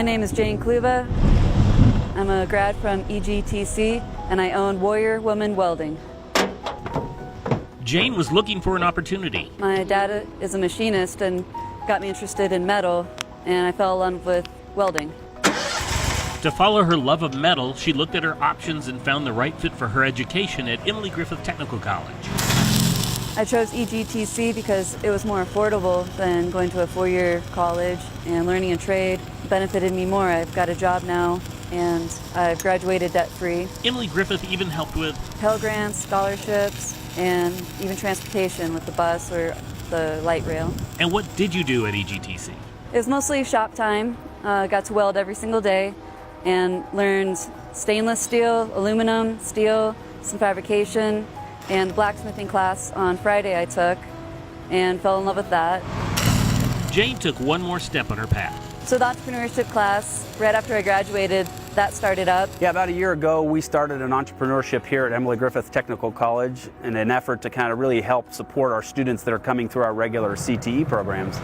My name is Jane Kluba. I'm a grad from EGTC, and I own Warrior Woman Welding. Jane was looking for an opportunity. My dad is a machinist and got me interested in metal, and I fell in love with welding. To follow her love of metal, she looked at her options and found the right fit for her education at Emily Griffith Technical College. I chose EGTC because it was more affordable than going to a four-year college, and learning a trade benefited me more. I've got a job now, and I've graduated debt-free. Emily Griffith even helped with Pell Grants, scholarships, and even transportation with the bus or the light rail. And what did you do at EGTC? It was mostly shop time. Got to weld every single day and learned stainless steel, aluminum, steel, some fabrication, and the blacksmithing class on Friday I took and fell in love with that. Jane took one more step on her path. So the entrepreneurship class, right after I graduated, that started up. Yeah, about a year ago, we started an entrepreneurship here at Emily Griffith Technical College in an effort to kind of really help support our students that are coming through our regular CTE programs.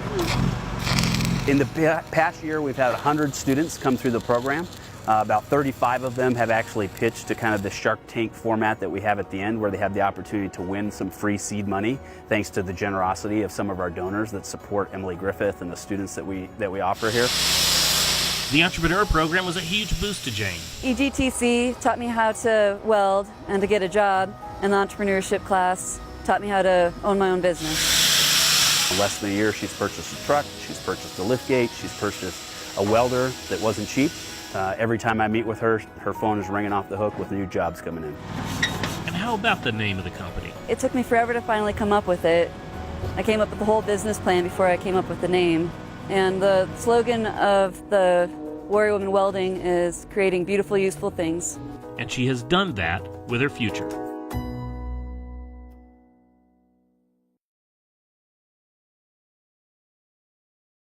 In the past year, we've had 100 students come through the program. About 35 of them have actually pitched to kind of the Shark Tank format that we have at the end, where they have the opportunity to win some free seed money, thanks to the generosity of some of our donors that support Emily Griffith and the students that we offer here. The Entrepreneur program was a huge boost to Jane. EGTC taught me how to weld and to get a job, and the entrepreneurship class taught me how to own my own business. In less than a year, she's purchased a truck, she's purchased a liftgate, she's purchased a welder that wasn't cheap. Every time I meet with her, her phone is ringing off the hook with new jobs coming in. And how about the name of the company? It took me forever to finally come up with it. I came up with the whole business plan before I came up with the name. And the slogan of the Warrior Woman Welding is creating beautiful, useful things. And she has done that with her future.